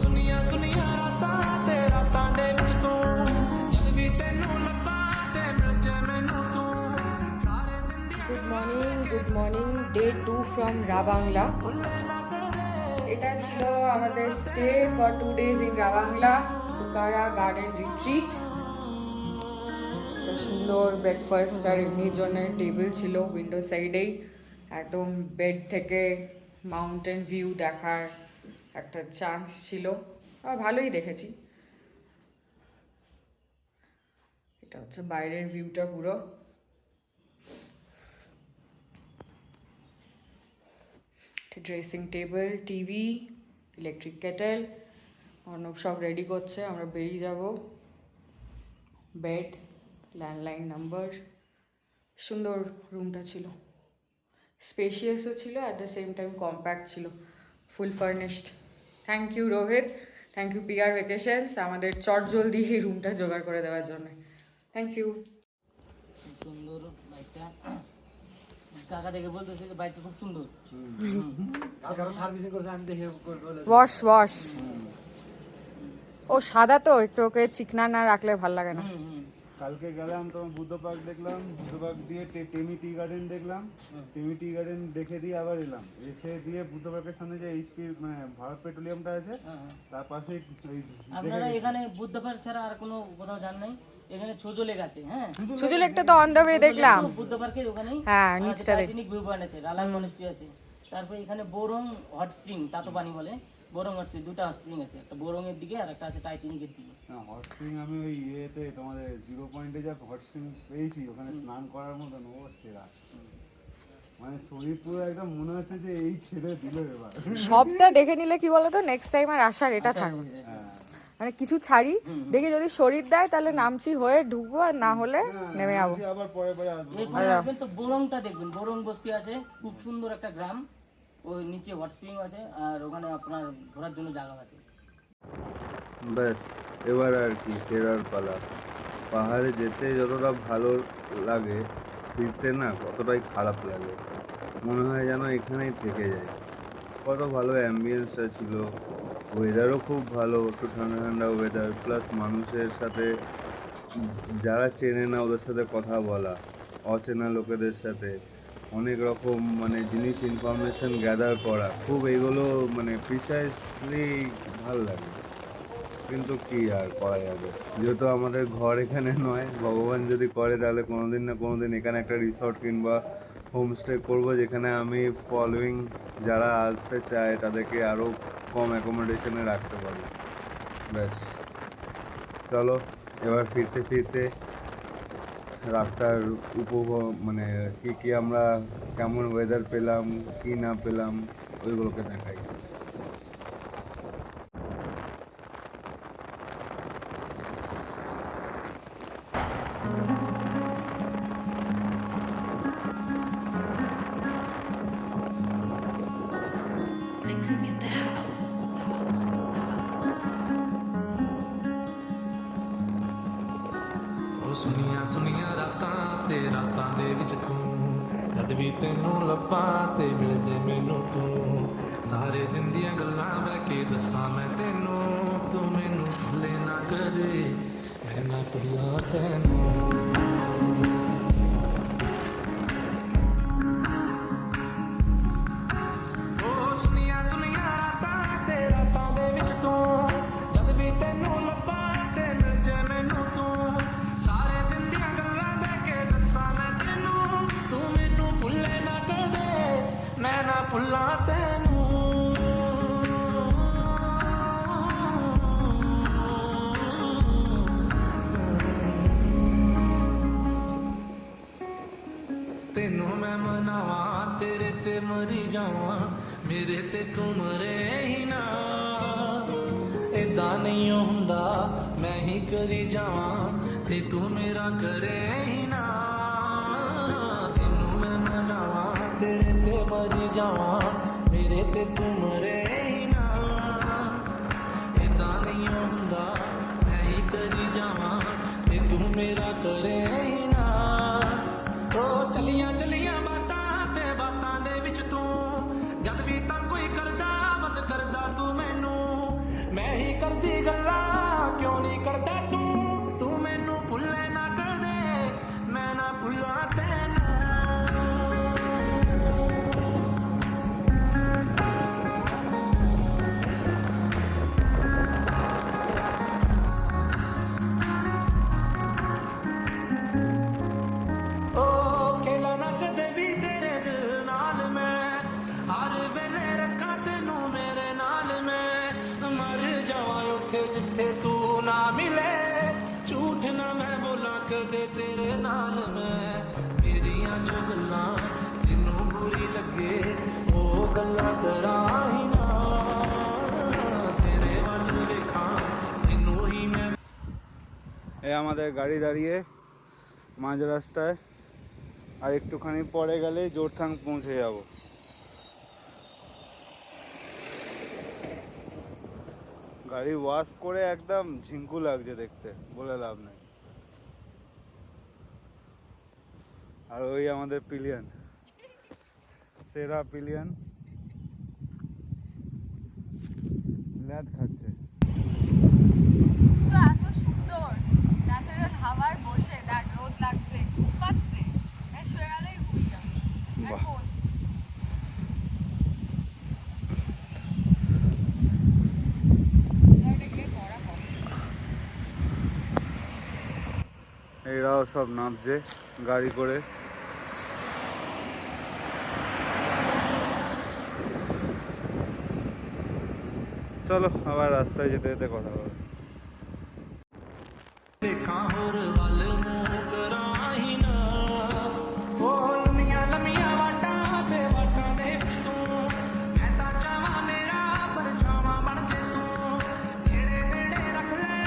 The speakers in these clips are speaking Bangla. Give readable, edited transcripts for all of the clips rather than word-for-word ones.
ਸੁਨੀਆਂ ਸੁਨੀਆਂ ਰਾਤਾਂ ਤੇ ਰਾਤਾਂ ਦੇ ਵਿੱਚ ਤੂੰ ਜਦ ਵੀ ਤੈਨੂੰ ਲੱਭਾਂ ਤੇ ਮਿਲ ਜੇ ਮੈਨੂੰ ਤੂੰ ਸਾਰੇ ਦਿਨ ਦੀਆਂ good morning day 2 from Ravangla. এটা ছিল আমাদের stay for 2 days in Ravangla Sukara garden retreat. একটা সুন্দর ব্রেকফাস্ট আর এমনির জন্য টেবিল ছিল উইন্ডো সাইডেই, একদম বেড থেকে মাউন্টেন ভিউ দেখার একটা চান্স ছিল, ভালোই দেখেছি। এটা হচ্ছে বাইরের ভিউটা পুরো। Dressing table, TV, electric kettle, Arnab সব রেডি করছে, আমরা বেরিয়ে যাব। বেড, ল্যান্ডলাইন নাম্বার, সুন্দর রুমটা ছিল, স্পেশিয়াসও ছিল, at the same time compact ছিল, full furnished. Thank you Rohit, thank you PR vacations আমাদের চটজলদি এই রুমটা জোগাড় করে দেওয়ার জন্য। Thank you. সুন্দর বাইকটা, কাকা দেখে বলতেছে যে বাইকটা খুব সুন্দর। ওয়াশ ওয়াশ, ও সাদা তো একটু, ওকে চিকনা না রাখলে ভাল লাগে না। কালকে গেলাম তোমার বুদ্ধ পার্ক দেখলাম, বুদ্ধ পার্ক দিয়ে টেমি টি গার্ডেন দেখলাম, টেমি টি গার্ডেন দেখে দিয়ে আবার এলাম, এসে দিয়ে বুদ্ধ পার্কের সামনে যে এইচপি মানে ভারত পেট্রোলিয়ামটা আছে তার পাশে আপনারা এখানে বুদ্ধ পার্ক ছাড়া আর কোনো কোথাও যান নাই? এখানে ছোজো লেক আছে, হ্যাঁ সুজু লেকটা তো অন দ্য ওয়ে দেখলাম। বুদ্ধ পার্কের ওখানেই হ্যাঁ নিচটা দেখ। টাইটানিক ভিউ পয়েন্ট আছে, রালাং মনেস্ট্রি আছে, তারপরে এখানে বোরং হট স্প্রিং, তাতো পানি বলে, বোরং হট স্প্রিং, দুটো হট স্প্রিং আছে, একটা বোরং এর দিকে আর একটা আছে টাইটানিকের দিকে। হট স্প্রিং আমি ওই ইয়েতে তোমাদের 0 পয়েন্টে যা হট স্প্রিং পেয়েছি ওখানে স্নান করার মতন, ও সেরা, মানে শরীর পুরো একদম মনে হচ্ছে যে এই ছেড়ে দিল এবার। সবটা দেখে নিলে কি বলতো নেক্সট টাইম আর আসার এটা থাকবে, মানে কিছু ছাড়ি দেখে যদি শরীর দেয় তাহলে নামছি হয়ে ঢুকবো, আর না হলে নেমে যাবো। আবার পরে পরে আসবো। এরপরে আসবেন তো বোরংটা দেখবেন, বোরং বস্তি আছে, খুব সুন্দর একটা গ্রাম, ওই নিচে হট স্প্রিং আছে আর ওখানে আপনার ঘোরার জন্য জায়গা আছে। ব্যাস এবার আর কি ফেরার পালা। পাহাড়ে যেতে যতটা ভালো লাগে ফিরতে না ততটাই খারাপ লাগে, মনে হয় যেন এখানেই থেকে যায়। কত ভালো অ্যাম্বিয়েন্সটা ছিল, ওয়েদারও খুব ভালো, একটু ঠান্ডা ঠান্ডা ওয়েদার, প্লাস মানুষের সাথে যারা চেনে না ওদের সাথে কথা বলা, অচেনা লোকেদের সাথে অনেক রকম মানে জিনিস ইনফরমেশন গ্যাদার করা, খুব এগুলো মানে প্রিসাইসলি ভাল লাগে। কিন্তু কি আর করা যাবে, যেহেতু আমাদের ঘর এখানে নয়, ভগবান যদি করে তাহলে কোনোদিন না কোনোদিন এখানে একটা রিসর্ট কিংবা হোমস্টে করবো, যেখানে আমি ফলোয়িং যারা আসতে চায় তাদেরকে আরও কম অ্যাকোমোডেশনে রাখতে পারবো। ব্যাস চলো এবার ফিরতে ফিরতে রাস্তার উপভোগ মানে কি আমরা কেমন ওয়েদার পেলাম কি না পেলাম ওইগুলোকে দেখাই। ਉਹ ਸੁਨੀਆਂ ਸੁਨੀਆਂ ਰਾਤਾਂ ਤੇ ਰਾਤਾਂ ਦੇ ਵਿੱਚ ਤੂੰ ਜਦ ਵੀ ਤੈਨੂੰ ਲੱਭਾਂ ਤੇ ਮਿਲ ਜੇ ਮੈਨੂੰ ਤੂੰ ਸਾਰੇ ਦਿਨ ਦੀਆਂ ਗੱਲਾਂ ਬਹਿ ਕੇ ਦੱਸਾਂ ਮੈਂ ਤੈਨੂੰ ਤੂੰ ਮੈਨੂੰ ਭੁੱਲੇ ਨਾ ਕਦੇ ਮੈਂ ਨਾ ਭੁੱਲਾਂ ਤੈਨੂੰ ਉਹ ਸੁਨੀਆਂ ਸੁਨੀਆਂ ਰਾਤਾਂ ਤੇ ਰਾਤਾਂ ਦੇ ਵਿੱਚ ਤੂੰ ਜਦ ਵੀ ਤੈਨੂੰ ਲੱਭਾਂ ਤੇ ਮਿਲ ਜੇ ਮੈਨੂੰ ਤੂੰ ਸਾਰੇ ਦਿਨ ਦੀਆਂ ਗੱਲਾਂ ਬਹਿ ਕੇ ਦੱਸਾਂ ਮੈਂ ਤੈਨੂੰ ਤੂੰ ਮੈਨੂੰ ਭੁੱਲੇ ਨਾ ਕਦੇ ਮੈਂ ਨਾ ਭੁੱਲਾਂ ਤੈਨੂੰ ਤੈਨੂੰ ਮੈਂ ਮਨਾਵਾਂ ਤੇਰੇ ਤੇ ਮਰੀ ਜਾਵਾਂ ਮੇਰੇ ਤੇ ਤੂੰ ਮਰੇ ਹੀ ਨਾ ਏਦਾਂ ਨਹੀਂ ਹੁੰਦਾ ਮੈਂ ਹੀ ਕਰੀ ਜਾਵਾਂ ਤੇ ਤੂੰ ਮੇਰਾ ਕਰੇ ਹੀ ਨਾ ਤੈਨੂੰ ਮੈਂ ਮਨਾਵਾਂ ਤੇਰੇ ਤੇ ਮਰੀ ਜਾਵਾਂ ਮੇਰੇ ਤੇ ਤੂੰ ਮਰੇ ਹੀ ਨਾ ਏਦਾਂ ਨਹੀਂ ਹੁੰਦਾ ਮੈਂ ਹੀ ਕਰੀ ਜਾਵਾਂ ਤੇ ਤੂੰ ਮੇਰਾ ਕਰੇ ਹੀ ਨਾ ਓ ਚਲੀਆਂ ਚਲੀਆਂ ਬਾਤਾਂ ਤੇ ਬਾਤਾਂ ਦੇ ਵਿੱਚ ਤੂੰ ਜਦ ਵੀ ਤਾਂ ਕੋਈ ਕਰਦਾ ਬਸ ਕਰਦਾ ਤੂੰ ਮੈਨੂੰ ਮੈਂ ਦੀ ਗੱਲਾਂ ਕਿਉਂ ਨਹੀਂ ਕਰਦਾ ਤੂੰ ਮੈਨੂੰ ਭੁੱਲੇ ਨਾ ਕਦੇ ਮੈਂ ਨਾ ਭੁੱਲਾਂ ਤੈਨੂੰ ਓ ਖੇਲਾ ਨਾ ਕਦੇ ਵੀ ਤੇਰੇ ਦਿਲ ਨਾਲ ਮੈਂ ਹਰ ਵੇਲੇ ਰੱਖਾਂ ਤੈਨੂੰ ਮੇਰੇ ਨਾਲ ਮੈਂ ਮਰ ਜਾਵਾਂ ਉੱਥੇ ਜਿੱਥੇ ਤੂੰ ਨਾ ਮਿਲੇ ਝੂਠ ਨਾ ਮੈਂ ਬੋਲਾਂ ਕਦੇ ਤੇਰੇ ਨਾਲ ਮੈਂ ਮੇਰੀਆਂ ਜੋ ਗੱਲਾਂ ਤੈਨੂੰ ਬੁਰੀ ਲੱਗੇ ਉਹ ਗੱਲਾਂ ਕਰਾਂ ਹੀ ਨਾ ਤੇਰੇ ਵੱਲ ਵੇਖਾਂ ਤੈਨੂੰ ਹੀ ਮੈਂ এই আমাদের গাড়ি দাঁড়িয়ে মাঝ রাস্তায় আর একটুখানি পরে গেলেই জোরথাং পৌঁছে যাব। গাড়ি ওয়াশ করে একদম ঝিঙ্কু লাগছে দেখতে, বলে লাভ নেই। আর ওই আমাদের পিলিয়ন, সেরা পিলিয়ন ল্যাদ খাচ্ছে। তো এত সুন্দর ন্যাচারাল হাওয়ায় বসে দেখ, রোদ লাগছে, ঘুম পাচ্ছে, শুয়ে গেলেই ঘুমিয়ে যাবে। বাহ। এখন কোথাও গিয়ে পড়া হবে। এরাও সব নামছে গাড়ি করে। চলো আবার রাস্তায় যেতে যেতে কথা হবে। ਦੇਖਾਂ ਹੋਰ ਵੱਲ ਮੂੰਹ ਕਰਾਂ ਹੀ ਨਾ ਉਹ ਲੰਮੀਆਂ ਲੰਮੀਆਂ ਵਾਟਾਂ ਤੇ ਵਾਟਾਂ ਦੇ ਵਿੱਚ ਤੂੰ ਮੈਂ ਤਾਂ ਚਾਹਾਂ ਮੇਰਾ ਪਰਛਾਵਾਂ ਬਣ ਜੇ ਤੂੰ ਨੇੜੇ ਨੇੜੇ ਰੱਖ ਲੈ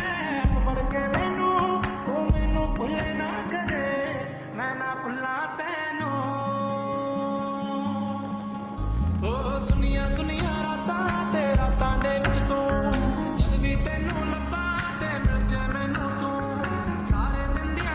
ਫੜ ਕੇ ਮੈਨੂੰ ਤੂੰ ਮੈਨੂੰ ਭੁੱਲੇ ਨਾ ਕਦੇ ਮੈਂ ਨਾ ਭੁੱਲਾਂ ਤੈਨੂੰ ਉਹ ਸੁਨੀਆਂ ਸੁਨੀਆਂ ਰਾਤਾਂ ਤੇ ਰਾਤਾਂ ਦੇ ਵਿੱਚ ਤੂੰ ਜਦ ਵੀ ਤੈਨੂੰ ਲੱਭਾਂ ਤੇ ਮਿਲ ਜੇ ਮੈਨੂੰ ਤੂੰ ਸਾਰੇ ਦਿਨ ਦੀ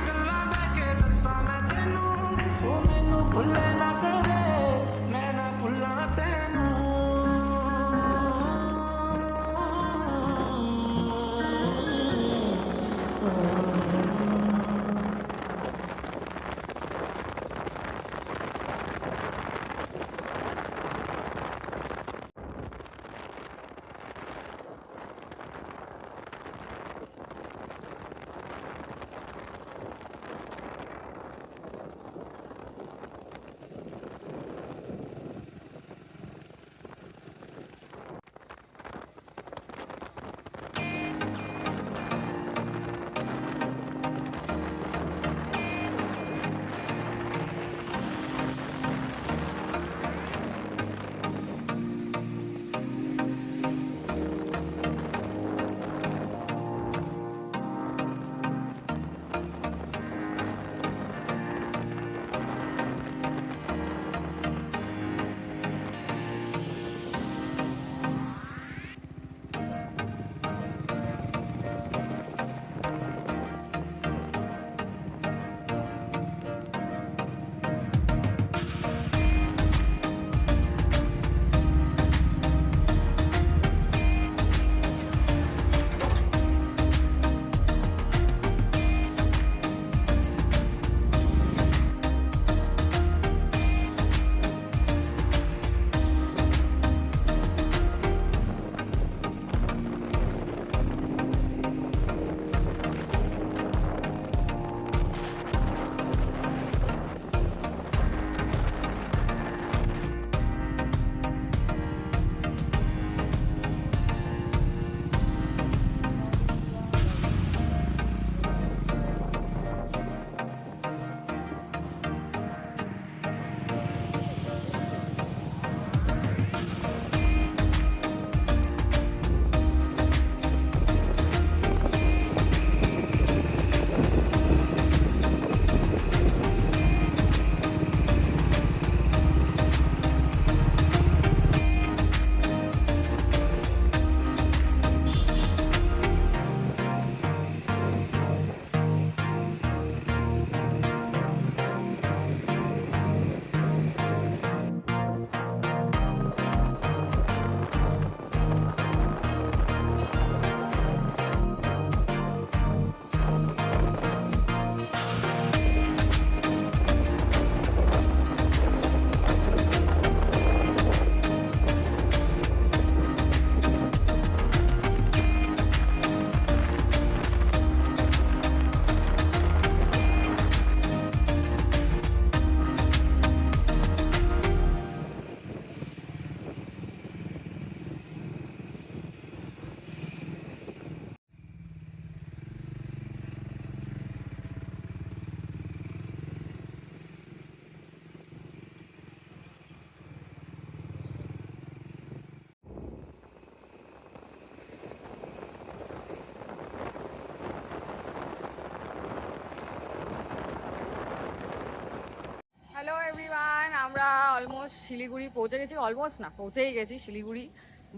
এভরিওয়ান, আমরা অলমোস্ট শিলিগুড়ি পৌঁছে গেছি। অলমোস্ট না, পৌঁছেই গেছি শিলিগুড়ি।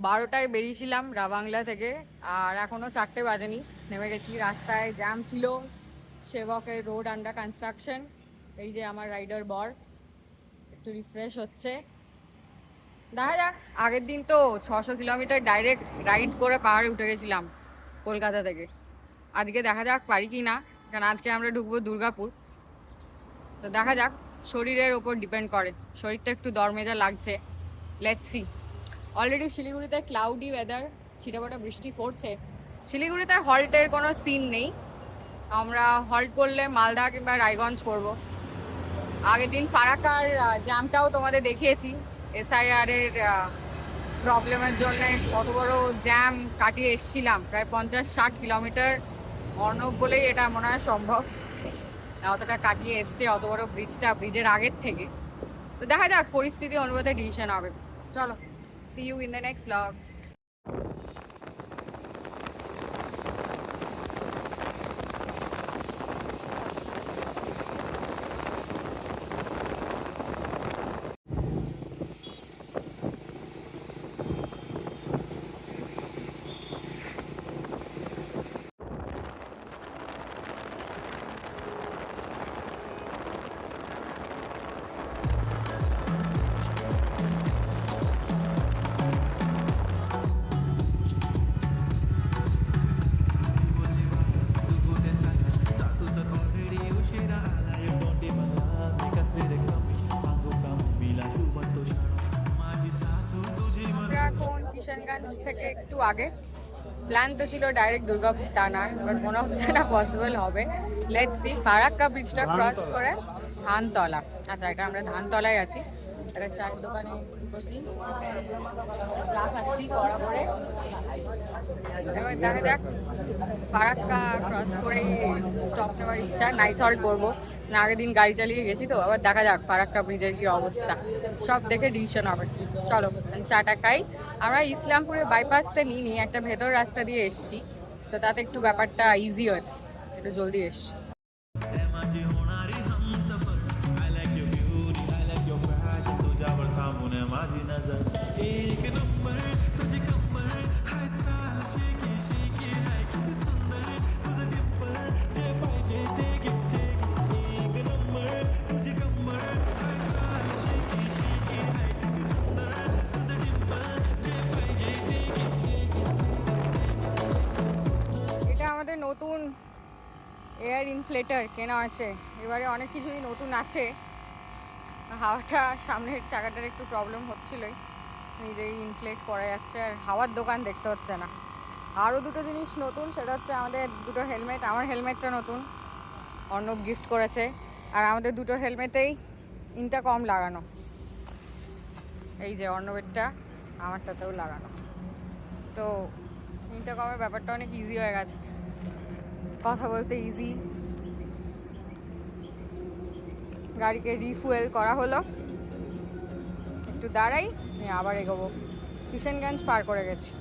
12টায় বেরিয়েছিলাম রাবাংলা থেকে, আর এখনও 4টে বাজেনি। নেমে গেছি, রাস্তায় জ্যাম ছিল, সেবকের রোড আন্ডার কনস্ট্রাকশন। এই যে আমার রাইডার বর একটু রিফ্রেশ হচ্ছে। দেখা যাক, আগের দিন তো 600 কিলোমিটার ডাইরেক্ট রাইড করে পাহাড়ে উঠে গেছিলাম কলকাতা থেকে। আজকে দেখা যাক পারি কি না, কারণ আজকে আমরা ঢুকবো দুর্গাপুর। তো দেখা যাক, শরীরের ওপর ডিপেন্ড করে, শরীরটা একটু দরমেজা লাগছে। Let's see. অলরেডি শিলিগুড়িতে ক্লাউডি ওয়েদার, ছিটাফাটা বৃষ্টি পড়ছে। শিলিগুড়িতে হল্টের কোনো সিন নেই, আমরা হল্ট করলে মালদা কিংবা রায়গঞ্জ করব। আগের দিন ফারাক্কার জ্যামটাও তোমাদের দেখিয়েছি, এসআইআর এর প্রবলেমের জন্য কত বড় জ্যাম কাটিয়ে এসছিলাম, প্রায় 50-60 কিলোমিটার। অর্ণব বলেই এটা মনে হয় সম্ভব, অতটা কাটিয়ে এসছে, অত বড় ব্রিজের আগের থেকে। তো দেখা যাক, পরিস্থিতি অনুপাতে ডিসিশন হবে। চলো, see you in the next blog. আমরা এখন কিষানগঞ্জ থেকে একটু আগে। প্ল্যান তো ছিল ডাইরেক্ট দুর্গাপুর টানার, বাট মনে হচ্ছে না পসিবল হবে। Let's see. ফারাক্কা ব্রিজটা ক্রস করে ধানতলা। আচ্ছা, এটা আমরা ধানতলায় আছি, একটা চায়ের দোকানে বসি, চা খাচ্ছি কড়া করে। এবার দেখা যাক, ফারাক্কা ক্রস করে স্টপ নেওয়ার ইচ্ছা, নাইট হল্ট করবো না। আগের দিন গাড়ি চালিয়ে গেছি তো, আবার দেখা যাক ফারাক্কা ব্রিজের কি অবস্থা, সব দেখে ডিসিশন হবে। চলো চাটা খাই। আমরা ইসলামপুরের বাইপাসটা নিয়ে একটা ভেতর রাস্তা দিয়ে এসছি, তো তাতে একটু ব্যাপারটা ইজি হয়েছে, একটু জলদি এসছি। এটা আমাদের নতুন এয়ার ইনফ্লেটার কেনা আছে, এবারে অনেক কিছুই নতুন আছে। হাওয়াটা সামনের চাকাটার একটু প্রবলেম হচ্ছিলোই, নিজেই ইনফ্লেট করা যাচ্ছে, আর হাওয়ার দোকান দেখতে হচ্ছে না। আরও দুটো জিনিস নতুন, সেটা হচ্ছে আমাদের দুটো হেলমেট। আমার হেলমেটটা নতুন, অর্ণব গিফট করেছে, আর আমাদের দুটো হেলমেটেই ইন্টারকম লাগানো। এই যে অর্ণবেরটা, আমারটাতেও লাগানো। তো ইন্টারকমের ব্যাপারটা অনেক ইজি হয়ে গেছে, কথা বলতে ইজি। গাড়িকে রিফুয়েল করা হলো, একটু দাঁড়াই, আবার এগোবো। কিষানগঞ্জ পার করে গেছি।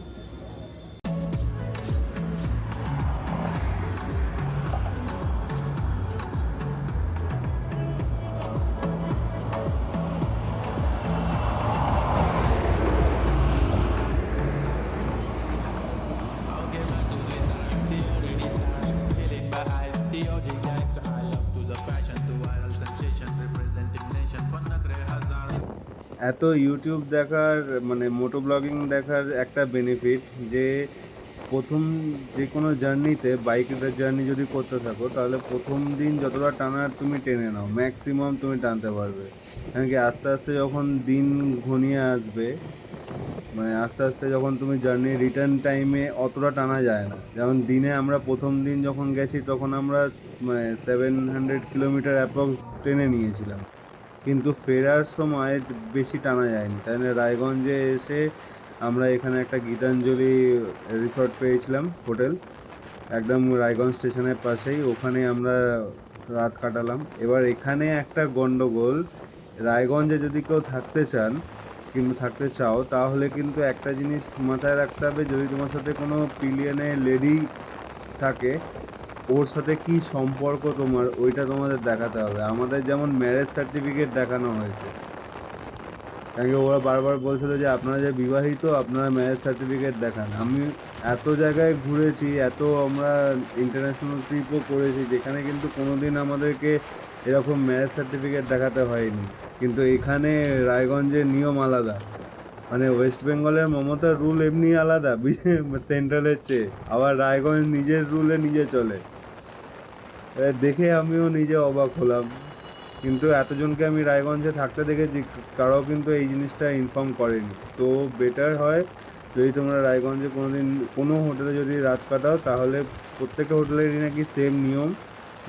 এত ইউটিউব দেখার মানে মোটো ব্লগিং দেখার একটা বেনিফিট, যে প্রথম যে কোনো জার্নিতে, বাইকের জার্নি যদি করতে থাকো, তাহলে প্রথম দিন যতটা টানার তুমি টেনে নাও, ম্যাক্সিমাম তুমি টানতে পারবে। কারণ কি আস্তে আস্তে যখন দিন ঘনিয়ে আসবে, মানে আস্তে আস্তে যখন তুমি জার্নি রিটার্ন টাইমে অতটা টানা যায় না। যেমন দিনে আমরা প্রথম দিন যখন গেছি তখন আমরা মানে 700 কিলোমিটার অ্যাপ্রক্স ট্রেনে নিয়েছিলাম, কিন্তু ফেরার সময় বেশি টানা যায়নি। তাহলে রায়গঞ্জে এসে আমরা এখানে একটা গীতাঞ্জলি রিসর্ট পেয়েছিলাম, হোটেল, একদম রায়গঞ্জ স্টেশনের পাশেই, ওখানে আমরা রাত কাটালাম। এবার এখানে একটা গন্ডগোল, রায়গঞ্জে যদি কেউ থাকতে চান কিন্তু থাকতে চাও, তাহলে কিন্তু একটা জিনিস মাথায় রাখতে হবে, যদি তোমার সাথে কোনো পিলিয়নে লেডি থাকে ওর সাথে কি সম্পর্ক তোমার ওইটা তোমাদের দেখাতে হবে। আমাদের যেমন ম্যারেজ সার্টিফিকেট দেখানো হয়েছে, কারণ কি ওরা বারবার বলছিল যে আপনারা যে বিবাহিত আপনারা ম্যারেজ সার্টিফিকেট দেখান। আমি এত জায়গায় ঘুরেছি, এত আমরা ইন্টারন্যাশনাল ট্রিপও করেছি, যেখানে কিন্তু কোনো দিন আমাদেরকে এরকম ম্যারেজ সার্টিফিকেট দেখাতে হয়নি। কিন্তু এখানে রায়গঞ্জের নিয়ম আলাদা, মানে ওয়েস্ট বেঙ্গলের মমতার রুল এমনি আলাদা সেন্ট্রালের চেয়ে, আবার রায়গঞ্জ নিজের রুলে নিজে চলে। দেখে আমিও নিজে অবাক হলাম, কিন্তু এতজনকে আমি রায়গঞ্জে থাকতে দেখেছি, কারো কিন্তু এই জিনিসটা ইনফর্ম করেনি। তো বেটার হয় যদি তোমরা রায়গঞ্জে কোনো দিন কোনো হোটেলে যদি রাত কাটাও, তাহলে প্রত্যেকটা হোটেলেরই নাকি সেম নিয়ম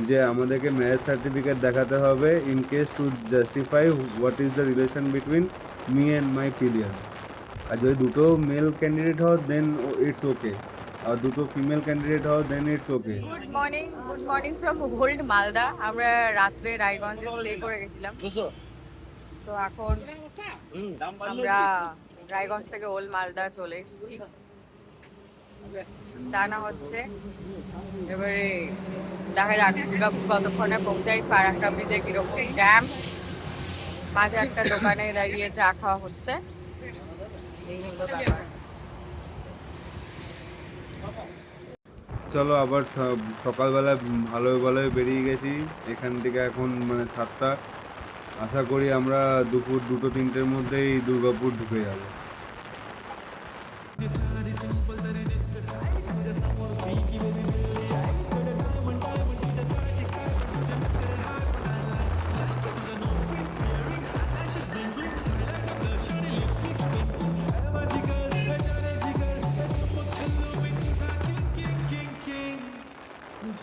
যে আমাদেরকে ম্যারেজ সার্টিফিকেট দেখাতে হবে in case to justify what is the relation between me and my ফিলিয়ান। আর যদি দুটো মেল ক্যান্ডিডেট হও দেন ইটস ওকে, আর দুটো ফিমেল ক্যান্ডিডেট হও then it's okay. Good morning from Old Malda. আমরা রাত্রে রায়গঞ্জে স্টে করে গেছিলাম, তো এখন আমরা রায়গঞ্জ থেকে ওল্ড মালদা চলে এসেছি। টানা হচ্ছে, এবারে দেখা যাক দুর্গাপুর কতক্ষণে পৌঁছাই। ফারাক্কা ব্রিজে কিরকম জ্যাম, মাঝে একটা দোকানে দাঁড়িয়ে চা খাওয়া হচ্ছে, এই হলো ব্যাপার। চলো আবার সকালবেলা ভালোই ভালোই বেরিয়ে গেছি এখান থেকে। এখন মানে 7টা, আশা করি আমরা দুপুর 2-3টের মধ্যেই দুর্গাপুর ঢুকে যাব।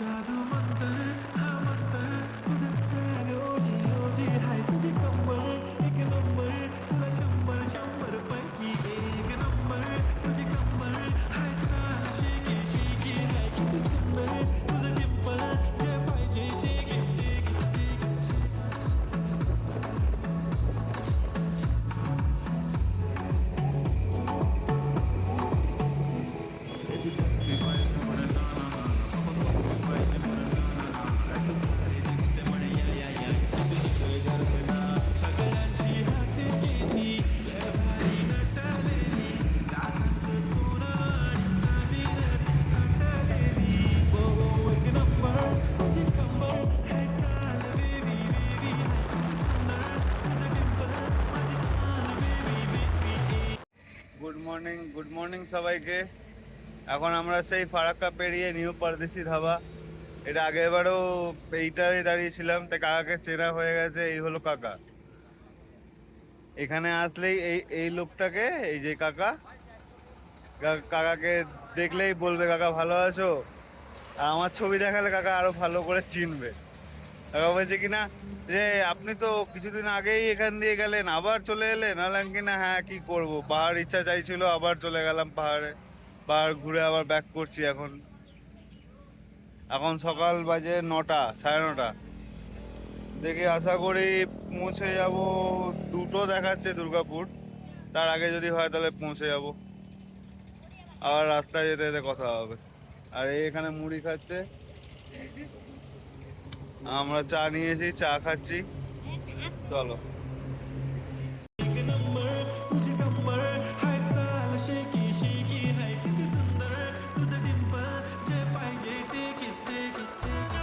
जादू मंतर हाँ मंतर तुझे स्वैग ओजी ओजी हाय तुझे कमर एक नंबर तुला शंभर शंभर पैकी एक नंबर तुझे कमर हाय चाल शेकी शेकी हाय किती सुंदर तुझं डिंपल जे पाहिजे ते घे ते घे ते घे। গুড মর্নিং সবাইকে। এখন আমরা সেই ফারাক্কা পেরিয়ে নিউ পারদেশি ধাবা, এটা আগেরবারও এইটাই দাঁড়িয়েছিলাম, তাই কাকাকে চেনা হয়ে গেছে। এই হলো কাকা। এখানে আসলেই এই লোকটাকে, এই যে কাকা, কাকাকে দেখলেই বলবে কাকা ভালো আছো, আর আমার ছবি দেখালে কাকা আরো ভালো করে চিনবে। কাকা বলছে কিনা যে আপনি তো কিছুদিন আগেই এখান দিয়ে গেলেন আবার চলে এলেন, আলাম কিনা হ্যাঁ কি করব, পাহাড় ইচ্ছা চাইছিল আবার চলে গেলাম পাহাড়ে, পাহাড় ঘুরে আবার ব্যাক করছি। এখন সকাল বাজে 9টা, 9:30। দেখি আশা করি পৌঁছে যাব, 2টো দেখাচ্ছে দুর্গাপুর, তার আগে যদি হয় তাহলে পৌঁছে যাব। আবার রাস্তায় যেতে যেতে কথা হবে। আর এই এখানে মুড়ি খাচ্ছে, আমরা চা নিয়েছি, চা খাচ্ছি। চলো। तुझे कमर हाय चाल शेकी शेकी हाय किती सुंदर तुझं डिंपल जे पाहिजे ते घे ते घे ते घे।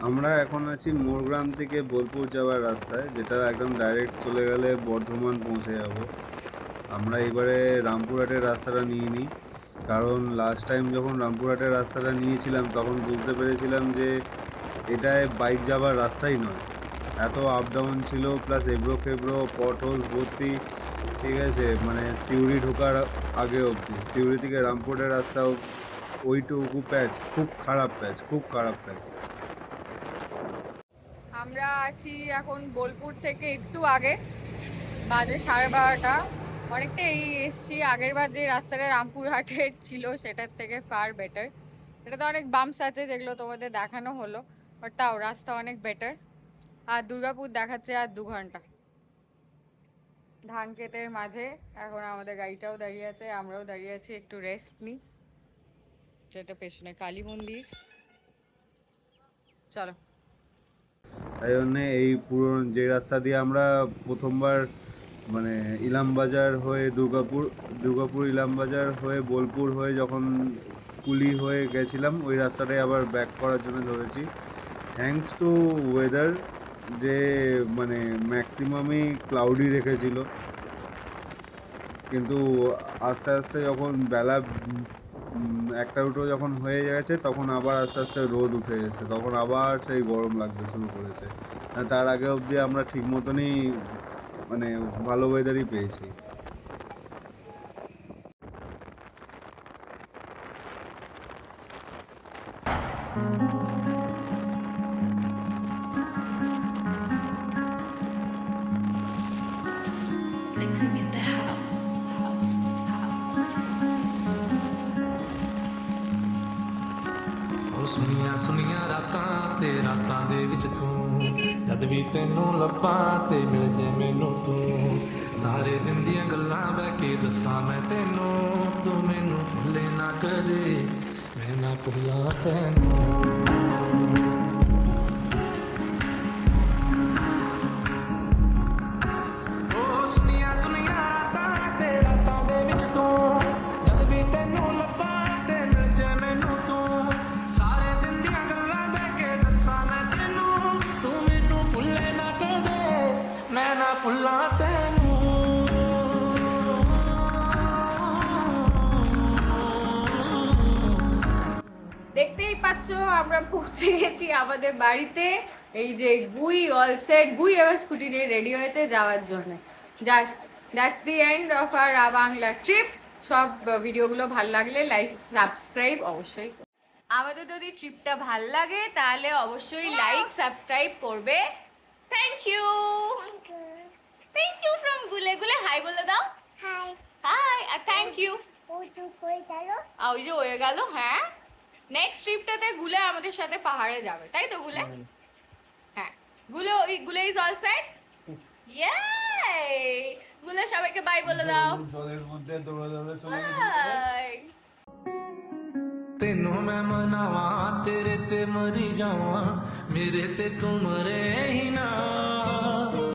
আমরা এখন আছি মোরগ্রাম থেকে বোলপুর যাওয়ার রাস্তায়, যেটা একদম ডাইরেক্ট চলে গেলে বর্ধমান পৌঁছে যাব। আমরা এবারে রামপুরহাটের রাস্তাটা নিয়ে নিই, কারণ লাস্ট টাইম যখন রামপুরহাটের রাস্তাটা নিয়েছিলাম তখন বুঝতে পেরেছিলাম যে এটায় বাইক যাবার রাস্তাই নয়, এত আপ ডাউন ছিল, প্লাস এবড়ো খেবড়ো পট হোলস ভর্তি, ঠিক আছে, মানে সিউড়ি ঢোকার আগে অবধি, সিউড়ি থেকে রামপুরের রাস্তাও ওইটুকু প্যাচ খুব খারাপ প্যাচ, খুব খারাপ প্যাচ। আমরা আছি এখন বোলপুর থেকে একটু আগে, বাজে 12:30। অনেকটাই এসছি, আগের বার যে রাস্তাটা রামপুরহাটের ছিল সেটার থেকে ফার বেটার। এটাতে অনেক বাম্পস আছে যেগুলো তোমাদের দেখানো হলো, বাট তাও রাস্তা অনেক বেটার। আর দুর্গাপুর দেখাচ্ছে আর 2 ঘন্টা। ধান ক্ষেতের মাঝে এখন আমাদের গাড়িটাও দাঁড়িয়ে আছে, আমরাও দাঁড়িয়ে আছি একটু রেস্ট নিই। যেটা পেছনে কালী মন্দির। চলো। তাই জন্যে এই পুরো যে রাস্তা দিয়ে আমরা প্রথমবার মানে ইলামবাজার হয়ে দুর্গাপুর ইলামবাজার হয়ে বোলপুর হয়ে যখন কুলি হয়ে গেছিলাম, ওই রাস্তাটাই আবার ব্যাক করার জন্য ধরেছি। থ্যাঙ্কস টু ওয়েদার, যে মানে ম্যাক্সিমামই ক্লাউডি রেখেছিল, কিন্তু আস্তে আস্তে যখন বেলা 1টা-2টো যখন হয়ে গেছে তখন আবার আস্তে আস্তে রোদ উঠে এসেছে, তখন আবার সেই গরম লাগতে শুরু করেছে। তার আগে অবধি আমরা ঠিক মতনই মানে ভালো ওয়েদারই পেয়েছি। ਉਹ ਸੁਨੀਆਂ ਸੁਨੀਆਂ ਰਾਤਾਂ ਤੇ ਰਾਤਾਂ ਦੇ ਵਿੱਚ ਤੂੰ, ਜਦ ਵੀ ਤੈਨੂੰ ਲੱਭਾਂ ਤੇ ਮਿਲ ਜੇ ਮੈਨੂੰ ਤੂੰ, ਸਾਰੇ ਦਿਨ ਦੀਆਂ ਗੱਲਾਂ ਬਹਿ ਕੇ ਦੱਸਾਂ ਮੈਂ ਤੈਨੂੰ, ਤੂੰ ਮੈਨੂੰ ਭੁੱਲੇ ਨਾ ਕਦੇ, ਮੈਂ ਨਾ ਭੁੱਲਾਂ ਤੈਨੂੰ। ਉਹ ਸੁਨੀਆਂ ਸੁਨੀਆਂ ਰਾਤਾਂ ਤੇ ਰਾਤਾਂ ਦੇ ਵਿੱਚ ਤੂੰ, ਜਦ ਵੀ ਤੈਨੂੰ ਲੱਭਾਂ ਤੇ ਮਿਲ ਜੇ ਮੈਨੂੰ ਤੂੰ, ਸਾਰੇ ਦਿਨ ਦੀਆਂ ਗੱਲਾਂ ਬਹਿ ਕੇ ਦੱਸਾਂ ਮੈਂ ਤੈਨੂੰ, ਤੂੰ ਮੈਨੂੰ ਭੁੱਲੇ ਨਾ ਕਦੇ, ਮੈਂ ਨਾ ਭੁੱਲਾਂ ਤੈਨੂੰ। দেখতেই পাচ্ছো আমরা পৌঁছে গেছি আমাদের বাড়িতে। এই যে গুই অল সেট, গুই এবার স্কুটি নিয়ে রেডি হয়েছে যাওয়ার জন্য। Just that's the end of our Bangla trip. সব ভিডিওগুলো ভালো লাগলে লাইক সাবস্ক্রাইব অবশ্যই। আমাদের যদি ট্রিপটা ভাল লাগে তাহলে অবশ্যই লাইক সাবস্ক্রাইব করবে। Thank you, thank you from Gule. Gule hi বলে দাও। হাই হাই, আর থ্যাংক ইউ। ওটু কই গেল? ওই যে হয়ে গেল। হ্যাঁ, নেক্সট ট্রিপটাতে গুলে আমাদের সাথে পাহাড়ে যাবে, তাই তো গুলে? হ্যাঁ, গুলে ইজ অল সেট। ইয়ে, গুলে সবাইকে বাই বলে দাও। জলের মধ্যে দৌড়ে দৌড়ে চলে বাই। ਤੈਨੂੰ ਮੈਂ ਮਨਾਵਾਂ, ਤੇਰੇ ਤੇ ਮਰੀ ਜਾਵਾਂ, ਮੇਰੇ ਤੇ ਤੂੰ ਮਰੇ ਹੀ ਨਾ।